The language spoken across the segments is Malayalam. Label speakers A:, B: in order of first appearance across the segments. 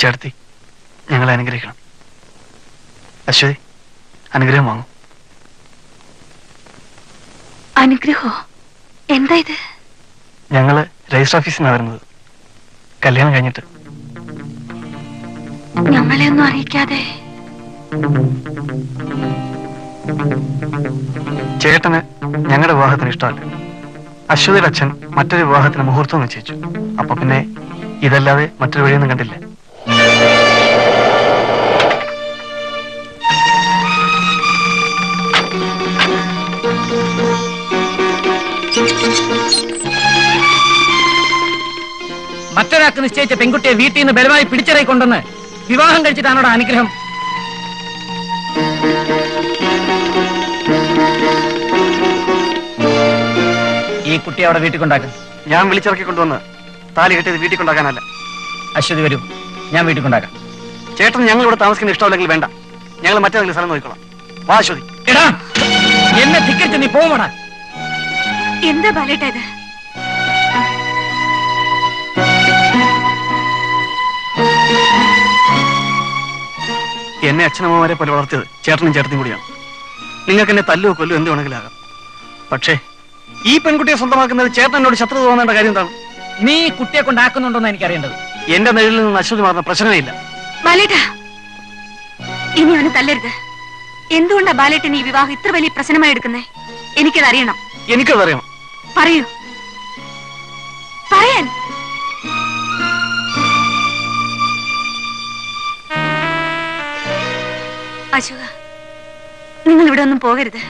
A: ചേർത്തി, ഞങ്ങളെ അനുഗ്രഹിക്കണം. അശ്വതി, അനുഗ്രഹം വാങ്ങും.
B: അനുഗ്രഹോ? എന്താ ഇത്?
A: ഞങ്ങള് രജിസ്റ്റർ ഓഫീസിൽ നിന്നാണ് വരുന്നത്. കല്യാണം കഴിഞ്ഞിട്ട്.
B: ഞങ്ങളെ ഒന്നും അറിയിക്കാതെ?
A: ചേട്ടന് ഞങ്ങളുടെ വിവാഹത്തിന് ഇഷ്ടമല്ല. അശ്വതിയുടെ അച്ഛൻ മറ്റൊരു വിവാഹത്തിന് മുഹൂർത്തം നിശ്ചയിച്ചു. അപ്പൊ പിന്നെ ഇതല്ലാതെ മറ്റൊരു വഴിയൊന്നും കണ്ടില്ല.
C: മറ്റൊരാൾക്ക് നിശ്ചയിച്ച പെൺകുട്ടിയെ വീട്ടിൽ നിന്ന് ബലമായി പിടിച്ചിറക്കി കൊണ്ടുവന്ന് വിവാഹം കഴിച്ചിട്ടാണോടാ അനുഗ്രഹം? ഈ കുട്ടിയെ അവിടെ വീട്ടിൽ കൊണ്ടാക്കും.
A: ഞാൻ വിളിച്ചിറക്കി കൊണ്ടുവന്ന് താലി കെട്ടിയത് വീട്ടിൽ കൊണ്ടാക്കാനല്ല.
C: അശ്വതി വരൂ, ഞാൻ വീട്ടിൽ കൊണ്ടാക്കാം.
A: ചേട്ടൻ ഞങ്ങൾ ഇവിടെ താമസിക്കുന്ന ഇഷ്ടമല്ലെങ്കിൽ വേണ്ട, ഞങ്ങൾ മറ്റേതെങ്കിലും സ്ഥലം നോക്കിക്കോളാം. വാ അശ്വതി.
C: എടാ, എന്നെ ധിക്കരിച്ച് നീ പോവണ?
B: എന്താ ബാലേട്ടാ ഇത്?
A: എന്നെ അച്ഛനമ്മമാരെ പോലെ വളർത്തിയത് ചേട്ടനും ചേട്ടനും കൂടിയാണ്. നിങ്ങൾക്ക് എന്നെ തല്ലുവോ കൊല്ലോ എന്ത് വേണമെങ്കിലും ആകാം. പക്ഷേ ഈ പെൺകുട്ടിയെ സ്വന്തമാക്കുന്നത് ചേട്ടൻ എന്നോട് ശത്രുത തോന്നേണ്ട കാര്യം എന്താണ്?
C: നീ കുട്ടിയെ കൊണ്ടാക്കുന്നുണ്ടോന്ന് എനിക്കറിയേണ്ടത്.
A: എന്റെ നിഴലിൽ നിന്ന് അശ്വതി മാറുന്ന പ്രശ്നമേ ഇല്ല.
B: ബാലേട്ടാ, ഇനി അവന് തല്ലരുത്. എന്തുകൊണ്ടാ ബാലേട്ടൻ ഈ വിവാഹം ഇത്ര വലിയ പ്രശ്നമായി എടുക്കുന്നേ? എനിക്കതറിയണം.
A: എനിക്കതറിയണം.
B: പറയൂ, പറയാൻ. അശോക, നിങ്ങൾ ഇവിടെ ഒന്നും പോകരുത്.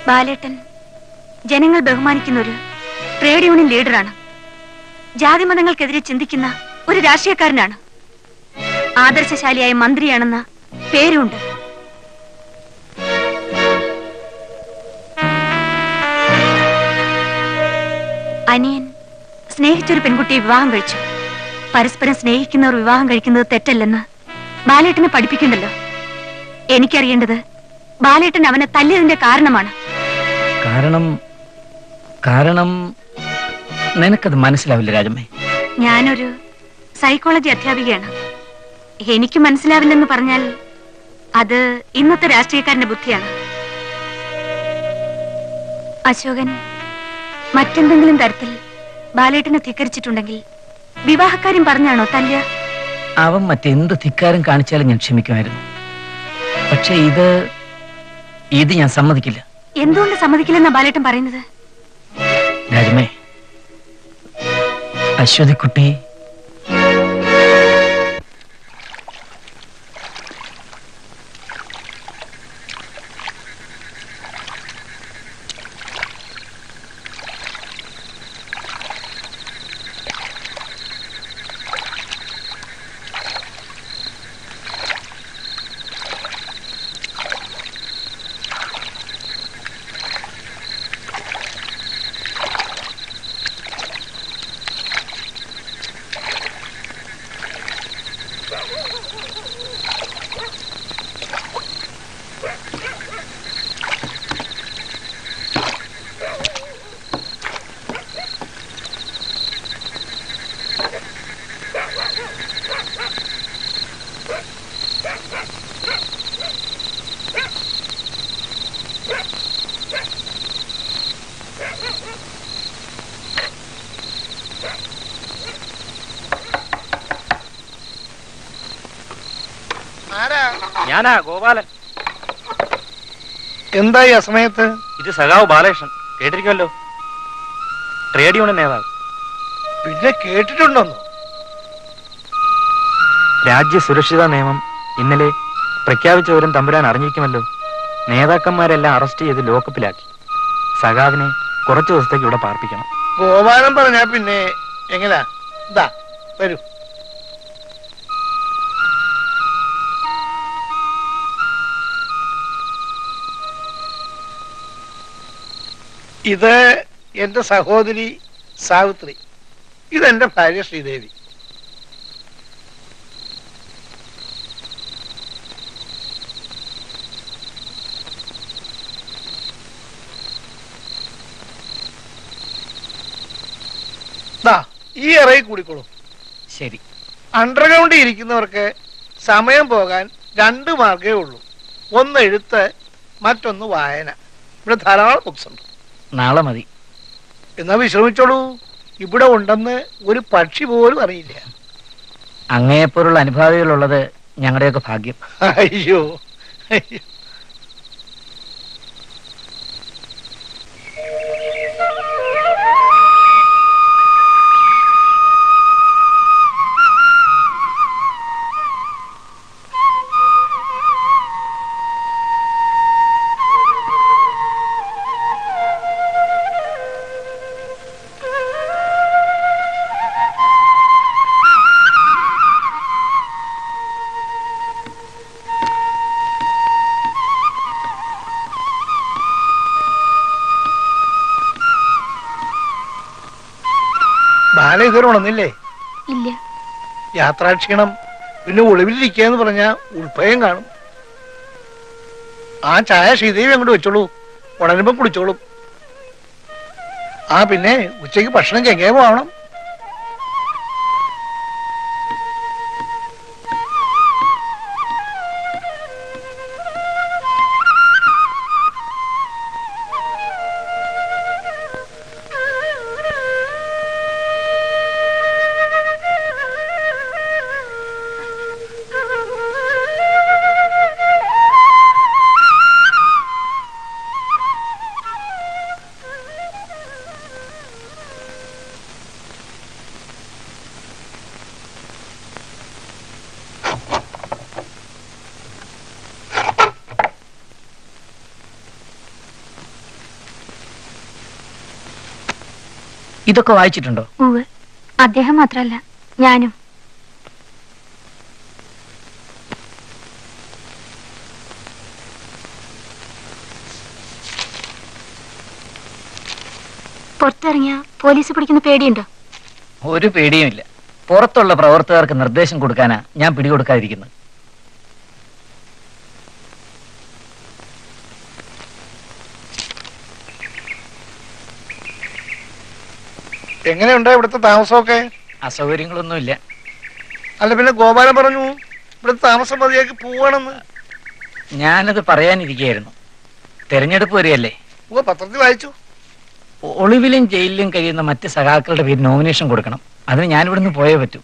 B: ബാലേട്ടൻ ജനങ്ങൾ ബഹുമാനിക്കുന്ന ഒരു ട്രേഡ് യൂണിയൻ ലീഡറാണ്. ജാതിമതങ്ങൾക്കെതിരെ ചിന്തിക്കുന്ന ഒരു രാഷ്ട്രീയക്കാരനാണ്. ആദർശശാലിയായ മന്ത്രിയാണെന്ന പേരുണ്ട്. അനിയൻ സ്നേഹിച്ചൊരു പെൺകുട്ടിയെ വിവാഹം കഴിച്ചു. പരസ്പരം സ്നേഹിക്കുന്നവർ വിവാഹം കഴിക്കുന്നത് തെറ്റല്ലെന്ന് ബാലേട്ടനെ പഠിപ്പിക്കണ്ടല്ലോ. എനിക്കറിയേണ്ടത് ബാലേട്ടൻ അവനെ തല്ലിയതിന്റെ കാരണമാണ്.
C: കാരണം നിനക്കത് മനസ്സിലാവില്ല രാജമ്മേ.
B: ഞാനൊരു സൈക്കോളജി അധ്യാപികയാണ്. എനിക്ക് മനസ്സിലാവില്ലെന്ന് പറഞ്ഞാൽ അത് ഇന്നത്തെ രാഷ്ട്രീയക്കാരന്റെ ബുദ്ധിയാണ്. അശോകൻ മറ്റെന്തെങ്കിലും തരത്തിൽ ബാലേട്ടനെ ധിക്കരിച്ചിട്ടുണ്ടെങ്കിൽ വിവാഹക്കാര്യം പറഞ്ഞാണോ തല്ലുക?
C: അവൻ മറ്റെന്ത് ധിക്കാരം കാണിച്ചാലും ഞാൻ ക്ഷമിക്കുമായിരുന്നു. പക്ഷെ ഇത് ഞാൻ സമ്മതിക്കില്ല.
B: എന്തുകൊണ്ട് സമ്മതിക്കില്ലെന്നാ ബാലേട്ടൻ പറയുന്നത്?
C: രാജമ്മേ, അശ്വതിക്കുട്ടി
D: ഞാനാ ഗോപാലൻ.
E: എന്തായി ആ സമയത്ത്?
D: ഇത് സഖാവ് ബാലകൃഷ്ണൻ, കേട്ടിരിക്കുമല്ലോ, ട്രേഡ് യൂണിയൻ നേതാവ്.
E: പിന്നെ കേട്ടിട്ടുണ്ടോന്നോ?
D: രാജ്യ സുരക്ഷിത നിയമം ഇന്നലെ പ്രഖ്യാപിച്ചവരും തമ്പുരാൻ അറിഞ്ഞിരിക്കുമല്ലോ. നേതാക്കന്മാരെല്ലാം അറസ്റ്റ് ചെയ്ത് ലോക്കപ്പിലാക്കി. സഖാവിനെ കുറച്ചു ദിവസത്തേക്ക് ഇവിടെ പാർപ്പിക്കണം.
E: ഗോപാലൻ പറഞ്ഞാ പിന്നെ എങ്ങനാ? ഇതാ വരൂ. ഇത് എന്റെ സഹോദരി സാവിത്രി, ഇതെന്റെ ഭാര്യ ശ്രീദേവി. ഈ ഇറയിൽ കൂടിക്കോളൂ.
C: ശരി.
E: അണ്ടർഗ്രൗണ്ടിൽ ഇരിക്കുന്നവർക്ക് സമയം പോകാൻ 2 മാർഗേ ഉള്ളൂ. ഒന്ന് എഴുത്ത്, മറ്റൊന്ന് വായന. ഇവിടെ ധാരാളം ബുക്സ് ഉണ്ട്.
C: നാളെ മതി.
E: എന്നാ വിശ്രമിച്ചോളൂ. ഇവിടെ ഉണ്ടെന്ന് ഒരു പക്ഷി പോലും അറിയില്ല.
C: അങ്ങയെപ്പോലുള്ള അനുഭാവികളുള്ളത് ഞങ്ങളുടെയൊക്കെ ഭാഗ്യം.
E: അയ്യോ അയ്യോ. ബാല ഇതുവരെ ഉണർന്നില്ലേ?
B: ഇല്ല.
E: യാത്രാക്ഷീണം, പിന്നെ ഒളിവിലിരിക്കാന്ന് പറഞ്ഞാ ഉൾഭയം കാണും. ആ ചായ ശ്രീദേവി അങ്ങോട്ട് വെച്ചോളൂ, ഉണരുമ്പം കുടിച്ചോളും. പിന്നെ ഉച്ചയ്ക്ക് ഭക്ഷണം ചെങ്ങേ പോവണം.
C: ഇതൊക്കെ വായിച്ചിട്ടുണ്ടോ?
B: അദ്ദേഹം മാത്രല്ല, ഞാനും. പുറത്തിറങ്ങിയ പോലീസ് പിടിക്കുന്ന പേടിയുണ്ടോ?
C: ഒരു പേടിയുമില്ല. പുറത്തുള്ള പ്രവർത്തകർക്ക് നിർദ്ദേശം കൊടുക്കാനാ ഞാൻ പിടികൊടുക്കാതിരിക്കുന്നത്.
E: എങ്ങനെയുണ്ട് ഇവിടുത്തെ താമസമൊക്കെ?
C: അസൗകര്യങ്ങളൊന്നുമില്ല.
E: അല്ല പിന്നെ ഗോപാലൻ പറഞ്ഞു ഇവിടുത്തെ താമസം മതിയാക്കി പോവാണെന്ന്.
C: ഞാനത് പറയാനിരിക്കുകയായിരുന്നു. തെരഞ്ഞെടുപ്പ് വരികയല്ലേ.
E: പത്രത്തിൽ വായിച്ചു.
C: ഒളിവിലും ജയിലിലും കഴിയുന്ന മറ്റ് സഖാക്കളുടെ പേര് നോമിനേഷൻ കൊടുക്കണം. അതിന് ഞാൻ ഇവിടുന്ന് പോയേ പറ്റൂ.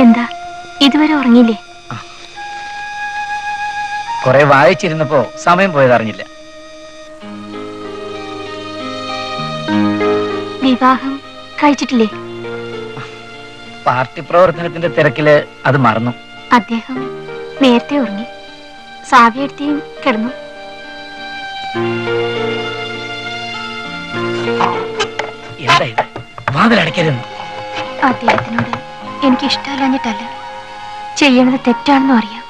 B: എന്താ ഇതുവരെ ഉറങ്ങിയില്ലേ?
C: കുറെ വായിച്ചിരുന്നപ്പോ സമയം പോയതറിഞ്ഞില്ല.
B: വിവാഹം കഴിച്ചിട്ടില്ലേ?
C: പാർട്ടി പ്രവർത്തനത്തിന്റെ തിരക്കില് അത് മറന്നു.
B: അദ്ദേഹം നേരത്തെ ഉറങ്ങി. സാവിയെടുത്തിയും കിടന്നു.
C: എന്താ ഇത്? വാതിലടയ്ക്കരുന്നു.
B: അദ്ദേഹത്തിനോട് എനിക്ക് ഇഷ്ടമല്ലാഞ്ഞിട്ടല്ല,
F: ചെയ്യണത് തെറ്റാണെന്നും അറിയാം.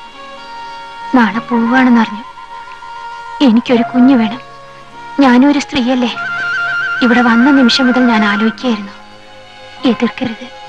F: നാളെ പോവുകയാണെന്നറിഞ്ഞു. എനിക്കൊരു കുഞ്ഞു വേണം. ഞാനും ഒരു സ്ത്രീയല്ലേ. ഇവിടെ വന്ന നിമിഷം മുതൽ ഞാൻ ആലോചിക്കുകയായിരുന്നു, എതിർക്കരുത്,